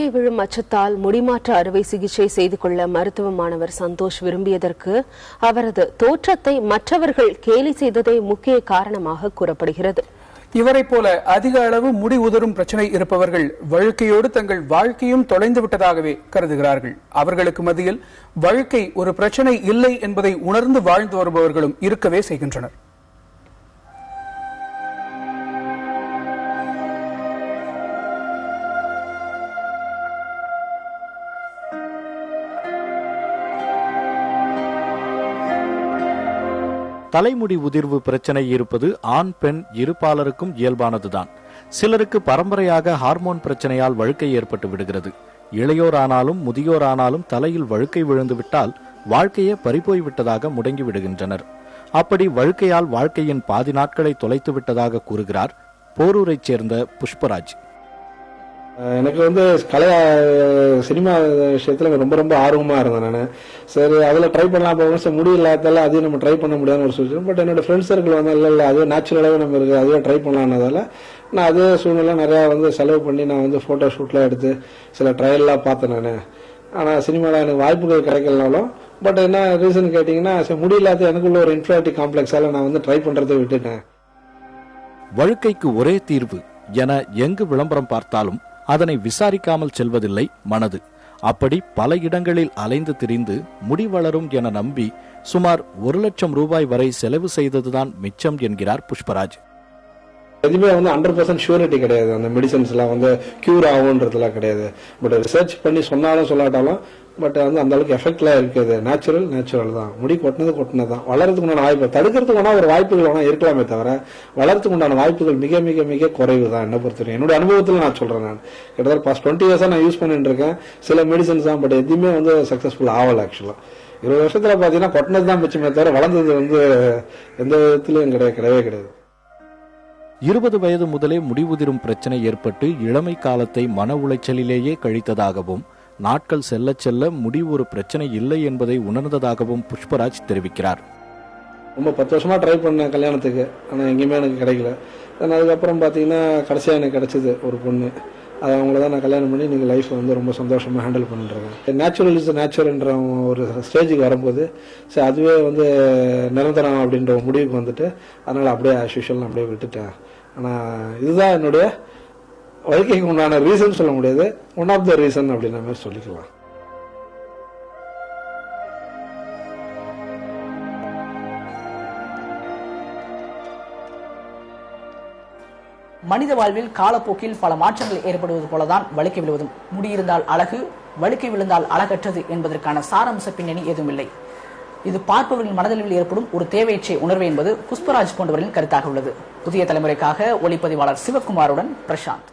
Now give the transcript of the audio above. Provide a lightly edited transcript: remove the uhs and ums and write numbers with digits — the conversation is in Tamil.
வழுக்கை விழும் அச்சத்தால் முடிமாற்ற அறுவை சிகிச்சை செய்து கொள்ள மருத்துவ மாணவர் சந்தோஷ் விரும்பியதற்கு அவரது தோற்றத்தை மற்றவர்கள் கேலி செய்ததே முக்கிய காரணமாக கூறப்படுகிறது. இவரை போல அதிக அளவு முடி உதிரும் பிரச்சனை இருப்பவர்கள் வழுக்கையோடு தங்கள் வாழ்க்கையும் தொலைந்து விட்டதாகவே கருதுகிறார்கள். அவர்களுக்கு மத்தியில் வழுக்கை ஒரு பிரச்சனை இல்லை என்பதை உணர்ந்து வாழ்ந்து வருபவர்களும் இருக்கவே செய்கின்றனர். தலைமுடி உதிர்வு பிரச்சனை இருப்பது ஆண் பெண் இருபாலருக்கும் இயல்பானதுதான். சிலருக்கு பரம்பரையாக ஹார்மோன் பிரச்சனையால் வழுக்கை ஏற்பட்டு விடுகிறது. இளையோர் ஆனாலும் முதியோர் ஆனாலும் தலையில் வழுக்கை விழுந்து விட்டால் வாழ்க்கையே பறிபோய் விட்டதாக முடங்கி விடுகின்றனர். அப்படி வழுக்கையால் வாழ்க்கையின் பாதி நாட்களை தொலைத்து விட்டதாக கூறுகிறார் போரூரைச் சேர்ந்த புஷ்பராஜ். எனக்கு சினிமா விஷயத்துல ரொம்ப ரொம்ப ஆர்வமா இருந்தேன். நான் சரி அதுல ட்ரை பண்ணலாம் போகும், சரி முடியலாதால அதையும் நம்ம ட்ரை பண்ண முடியாதுன்னு ஒரு சூழ்நிலை. பட் என்னோட ஃப்ரெண்ட்ஸ் சர்க்கிள் இல்ல அதுவே நேச்சுரலாவே நம்ம இருக்கு, அதுவே ட்ரை பண்ணலாம்னதால நான் அதே சூழ்நிலை நிறைய செலவு பண்ணி நான் போட்டோ ஷூட்லாம் எடுத்து சில ட்ரையல்லாம் பார்த்தேன் நான். ஆனா சினிமால எனக்கு வாய்ப்புகள் கிடைக்கலனாலும் பட் என்ன ரீசன் கேட்டீங்கன்னா முடியலாத எனக்குள்ள ஒரு இன்ஃபீரியாரிட்டி காம்ப்ளெக்ஸால நான் ட்ரை பண்றதை விட்டுட்டேன். வழுக்கைக்கு ஒரே தீர்வு என எங்கு விளம்பரம் பார்த்தாலும் அதனை விசாரிக்காமல் செல்வதில்லை மனது. அப்படி பல இடங்களில் அலைந்து திரிந்து முடி வளரும் என நம்பி சுமார் 1 லட்சம் ரூபாய் வரை செலவு செய்ததுதான் மிச்சம் என்கிறார் புஷ்பராஜ். எதுவுமே 100% ஷூரிட்டி கிடையாது. அந்த மெடிசன்ஸ் எல்லாம் கியூர் ஆகும்ன்றதுலாம் கிடையாது. பட் ரிசர்ச் பண்ணி சொன்னாலும் சொல்லாட்டாலும் பட் அந்த அளவுக்கு எஃபெக்ட்லாம் இருக்குது. நேச்சுரல் தான். முடி கொட்டினது தான். வளர்றதுக்கு உண்டான வாய்ப்பு தடுக்கிறதுக்கு ஒரு வாய்ப்புகள் வேணா இருக்கலாமே தவிர வளர்றதுக்கு உண்டான வாய்ப்புகள் மிக மிக மிக குறைவு தான் என்ன பொறுத்தவரை. என்னுடைய அனுபவத்தில் நான் சொல்றேன். நான் கிட்டத்தட்ட பாஸ்ட் 20 இயர்ஸா நான் யூஸ் பண்ணிட்டு இருக்கேன் சில மெடிசன்ஸ் தான். பட் எதுவுமே சக்சஸ்ஃபுல் ஆகல. ஆக்சுவலா 20 வருஷத்துல பாத்தீங்கன்னா கொட்டினது தான் மிச்சமே தவிர வளர்ந்தது எந்த விதத்திலும் கிடையவே கிடையாது. 20 வயது முதலே முடி உதிரும் பிரச்சனை ஏற்பட்டு இளமை காலத்தை மன உளைச்சலிலேயே கழித்ததாகவும் நாட்கள் செல்ல செல்ல முடி ஒரு பிரச்சனை இல்லை என்பதை உணர்ந்ததாகவும் புஷ்பராஜ் தெரிவிக்கிறார். ரொம்ப 10 வருஷமா ட்ரை பண்ண கல்யாணத்துக்கு, ஆனா எங்கேயுமே எனக்கு கிடைக்கல. அதுக்கப்புறம் பாத்தீங்கன்னா கடைசியா எனக்கு கிடைச்சது ஒரு பொண்ணு. அது அவங்களதான் நான் கல்யாணம் பண்ணி நீங்க லைஃப் ரொம்ப சந்தோஷமா ஹேண்டில் பண்ணிட்டு நேச்சுரல் இஸ் நேச்சுரல்ன்ற ஒரு ஸ்டேஜுக்கு வரும்போது சரி அதுவே நிரந்தரம் அப்படின்ற முடிவுக்கு வந்துட்டு அதனால அப்படியே ஆஸ்யூஷுவல் அப்படியே விட்டுட்டேன். ஆனா இதுதான் என்னுடைய வாழ்க்கைக்கு உண்டான ரீசன் சொல்ல முடியாது, ஒன் ஆஃப் த ரீசன் அப்படின்ற மாதிரி சொல்லிக்கலாம். மனித வாழ்வில் காலப்போக்கில் பல மாற்றங்கள் ஏற்படுவது போலதான் வழுக்கை விழுவதும். முடியிருந்தால் அழகு, வழுக்கை விழுந்தால் அழகற்றது என்பதற்கான சாரம்ச பின்னணி எதுவும் இல்லை. இது பார்ப்பவர்களின் மனதளவில் ஏற்படும் ஒரு தேவையற்ற உணர்வு என்பது புஷ்பராஜ் போன்றவர்களின் கருத்தாக உள்ளது. புதிய தலைமுறைக்காக ஒளிப்பதிவாளர் சிவகுமாருடன் பிரசாந்த்.